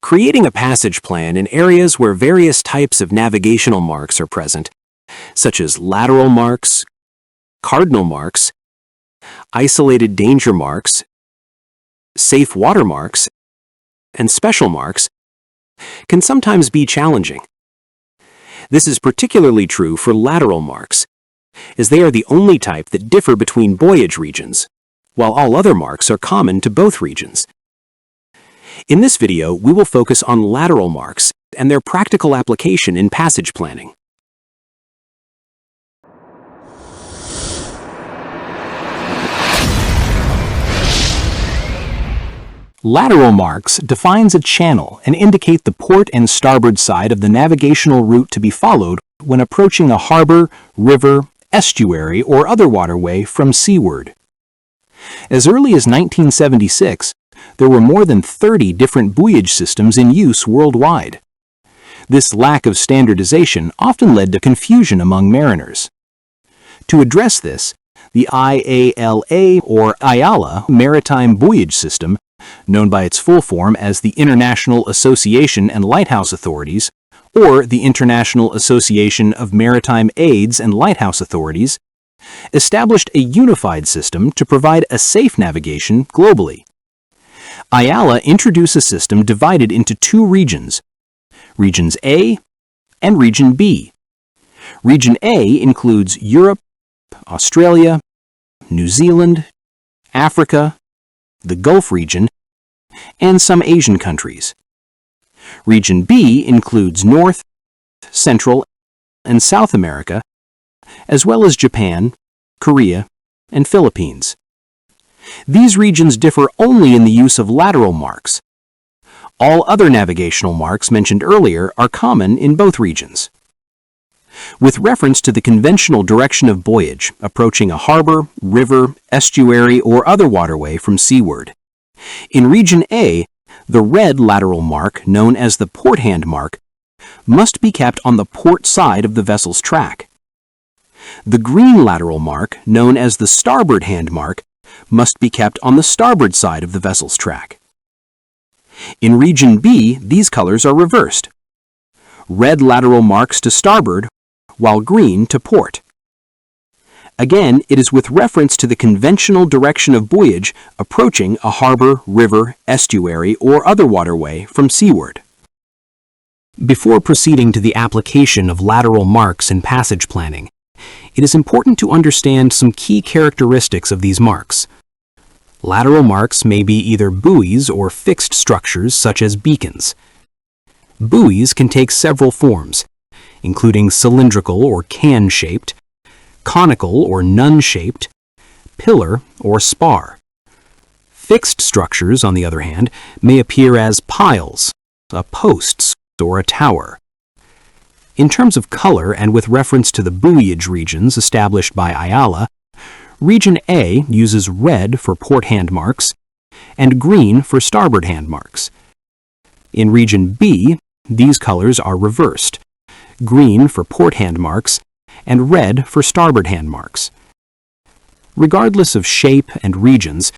creating a passage plan in areas where various types of navigational marks are present, such as lateral marks, cardinal marks, isolated danger marks, safe water marks, and special marks, can sometimes be challenging. This is particularly true for lateral marks, as they are the only type that differ between Buoyage regions, while all other marks are common to both regions. In this video, we will focus on lateral marks and their practical application in passage planning. Lateral marks defines a channel and indicate the port and starboard side of the navigational route to be followed when approaching a harbor, river, estuary, or other waterway from seaward. As early as 1976, there were more than 30 different buoyage systems in use worldwide. This lack of standardization often led to confusion among mariners. To address this, the IALA or IALA Maritime Buoyage System, known by its full form as the International Association and Lighthouse Authorities, or the International Association of Maritime Aids and Lighthouse Authorities, established a unified system to provide a safe navigation globally. IALA introduced a system divided into two regions, Regions A and Region B. Region A includes Europe, Australia, New Zealand, Africa, the Gulf region, and some Asian countries. Region B includes North, Central, and South America, as well as Japan, Korea, and Philippines. These regions differ only in the use of lateral marks. All other navigational marks mentioned earlier are common in both regions. With reference to the conventional direction of buoyage, approaching a harbor, river, estuary, or other waterway from seaward. In Region A, the red lateral mark, known as the port-hand mark, must be kept on the port side of the vessel's track. The green lateral mark, known as the starboard-hand mark, must be kept on the starboard side of the vessel's track. In Region B, these colors are reversed. Red lateral marks to starboard, while green to port. Again, it is with reference to the conventional direction of buoyage approaching a harbor, river, estuary, or other waterway from seaward. Before proceeding to the application of lateral marks in passage planning, it is important to understand some key characteristics of these marks. Lateral marks may be either buoys or fixed structures such as beacons. Buoys can take several forms, including cylindrical or can-shaped, conical or nun-shaped, pillar or spar. Fixed structures, on the other hand, may appear as piles, posts, or a tower. In terms of color and with reference to the buoyage regions established by IALA, Region A uses red for port-hand marks and green for starboard-hand marks. In Region B, these colors are reversed, green for port-hand marks and red for starboard-hand marks. Regardless of shape and regions,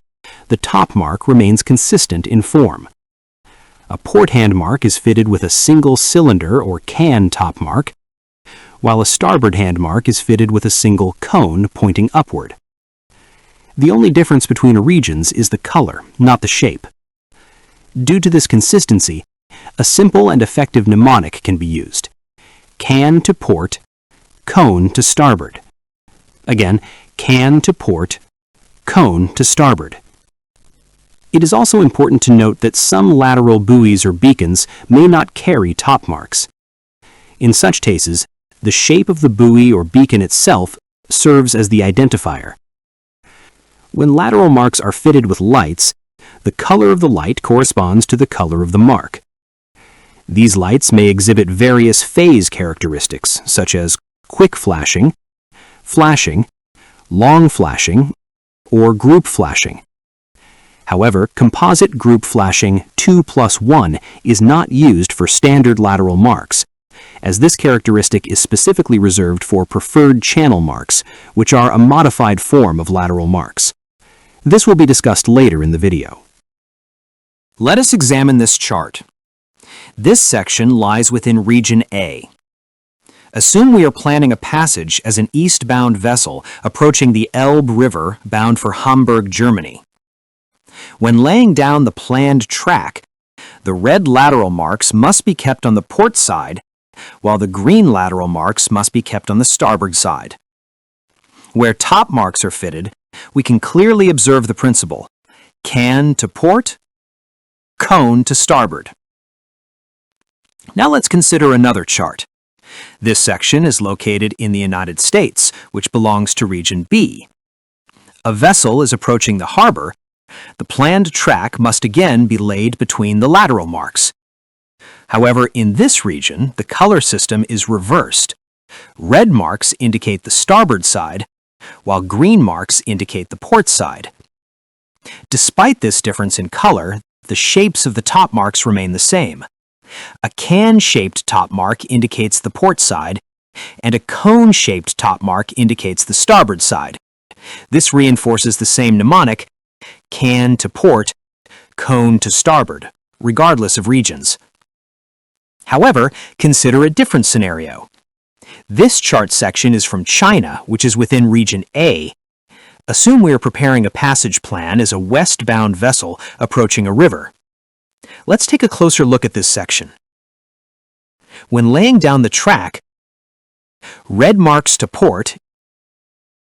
the top mark remains consistent in form. A port-hand mark is fitted with a single cylinder or can top mark, while a starboard-hand mark is fitted with a single cone pointing upward. The only difference between regions is the color, not the shape. Due to this consistency, a simple and effective mnemonic can be used. Can to port, cone to starboard. Again, can to port, cone to starboard. It is also important to note that some lateral buoys or beacons may not carry top marks. In such cases, the shape of the buoy or beacon itself serves as the identifier. When lateral marks are fitted with lights, the color of the light corresponds to the color of the mark. These lights may exhibit various phase characteristics, such as quick flashing, flashing, long flashing, or group flashing. However, composite group flashing 2+1 is not used for standard lateral marks, as this characteristic is specifically reserved for preferred channel marks, which are a modified form of lateral marks. This will be discussed later in the video. Let us examine this chart. This section lies within Region A. Assume we are planning a passage as an eastbound vessel approaching the Elbe River bound for Hamburg, Germany. When laying down the planned track, the red lateral marks must be kept on the port side, while the green lateral marks must be kept on the starboard side. Where top marks are fitted, we can clearly observe the principle: can to port, cone to starboard. Now let's consider another chart. This section is located in the United States, which belongs to Region B. A vessel is approaching the harbor. The planned track must again be laid between the lateral marks. However, in this region, the color system is reversed. Red marks indicate the starboard side, while green marks indicate the port side. Despite this difference in color, the shapes of the top marks remain the same. A can-shaped top mark indicates the port side, and a cone-shaped top mark indicates the starboard side. This reinforces the same mnemonic: can to port, cone to starboard, regardless of regions. However, consider a different scenario. This chart section is from China, which is within Region A. Assume we are preparing a passage plan as a westbound vessel approaching a river. Let's take a closer look at this section. When laying down the track, red marks to port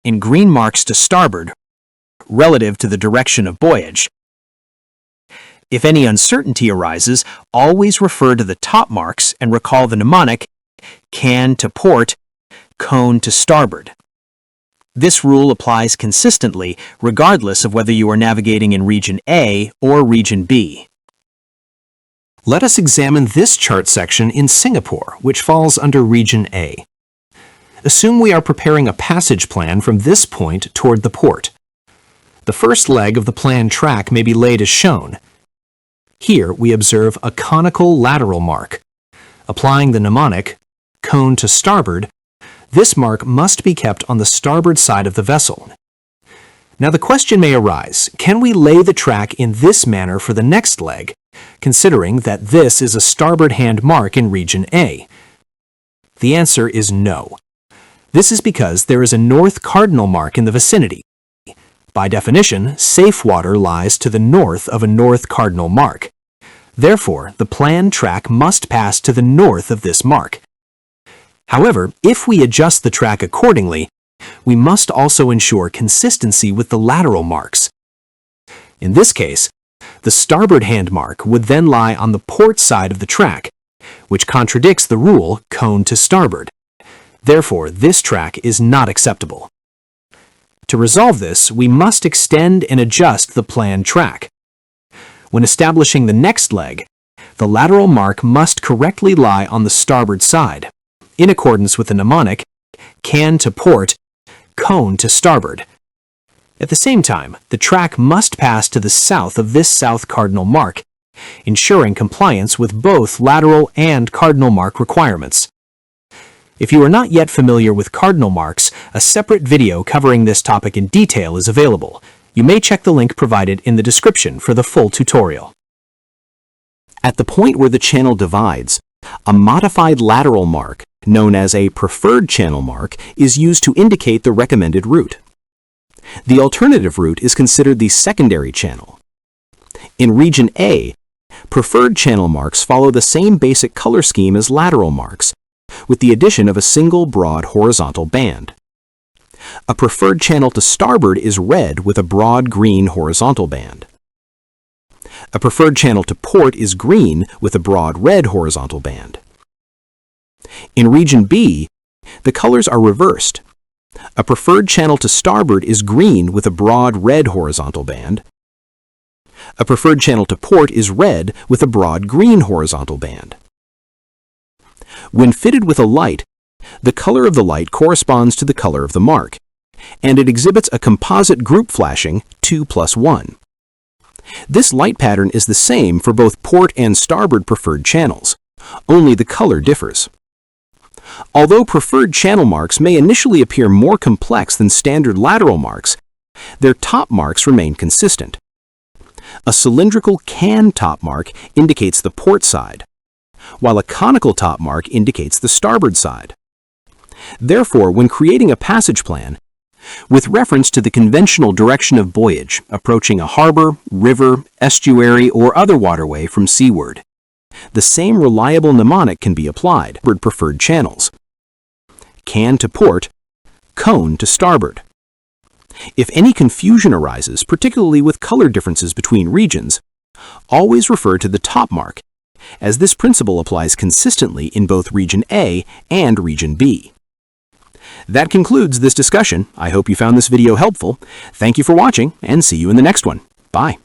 and green marks to starboard relative to the direction of buoyage. If any uncertainty arises, always refer to the top marks and recall the mnemonic: can to port, cone to starboard. This rule applies consistently regardless of whether you are navigating in Region A or Region B. Let us examine this chart section in Singapore, which falls under Region A. Assume we are preparing a passage plan from this point toward the port. The first leg of the planned track may be laid as shown. Here we observe a conical lateral mark. Applying the mnemonic, cone to starboard, this mark must be kept on the starboard side of the vessel. Now the question may arise, can we lay the track in this manner for the next leg, considering that this is a starboard-hand mark in Region A? The answer is no. This is because there is a north cardinal mark in the vicinity. By definition, safe water lies to the north of a north cardinal mark. Therefore, the planned track must pass to the north of this mark. However, if we adjust the track accordingly, we must also ensure consistency with the lateral marks. In this case, the starboard hand mark would then lie on the port side of the track, which contradicts the rule cone to starboard. Therefore, this track is not acceptable. To resolve this, we must extend and adjust the planned track. When establishing the next leg, the lateral mark must correctly lie on the starboard side, in accordance with the mnemonic, can to port, cone to starboard. At the same time, the track must pass to the south of this south cardinal mark, ensuring compliance with both lateral and cardinal mark requirements. If you are not yet familiar with cardinal marks, a separate video covering this topic in detail is available. You may check the link provided in the description for the full tutorial. At the point where the channel divides, a modified lateral mark, known as a preferred channel mark, is used to indicate the recommended route. The alternative route is considered the secondary channel. In Region A, preferred channel marks follow the same basic color scheme as lateral marks, with the addition of a single broad horizontal band. A preferred channel to starboard is red with a broad green horizontal band. A preferred channel to port is green with a broad red horizontal band. In Region B, the colors are reversed. A preferred channel to starboard is green with a broad red horizontal band. A preferred channel to port is red with a broad green horizontal band. When fitted with a light, the color of the light corresponds to the color of the mark, and it exhibits a composite group flashing 2+1. This light pattern is the same for both port and starboard preferred channels, only the color differs. Although preferred channel marks may initially appear more complex than standard lateral marks, their top marks remain consistent. A cylindrical can top mark indicates the port side, while a conical top mark indicates the starboard side. Therefore, when creating a passage plan, with reference to the conventional direction of buoyage, approaching a harbor, river, estuary, or other waterway from seaward, the same reliable mnemonic can be applied for preferred channels. Can to port, cone to starboard. If any confusion arises, particularly with color differences between regions, always refer to the top mark, as this principle applies consistently in both Region A and Region B. That concludes this discussion. I hope you found this video helpful. Thank you for watching, and see you in the next one. Bye.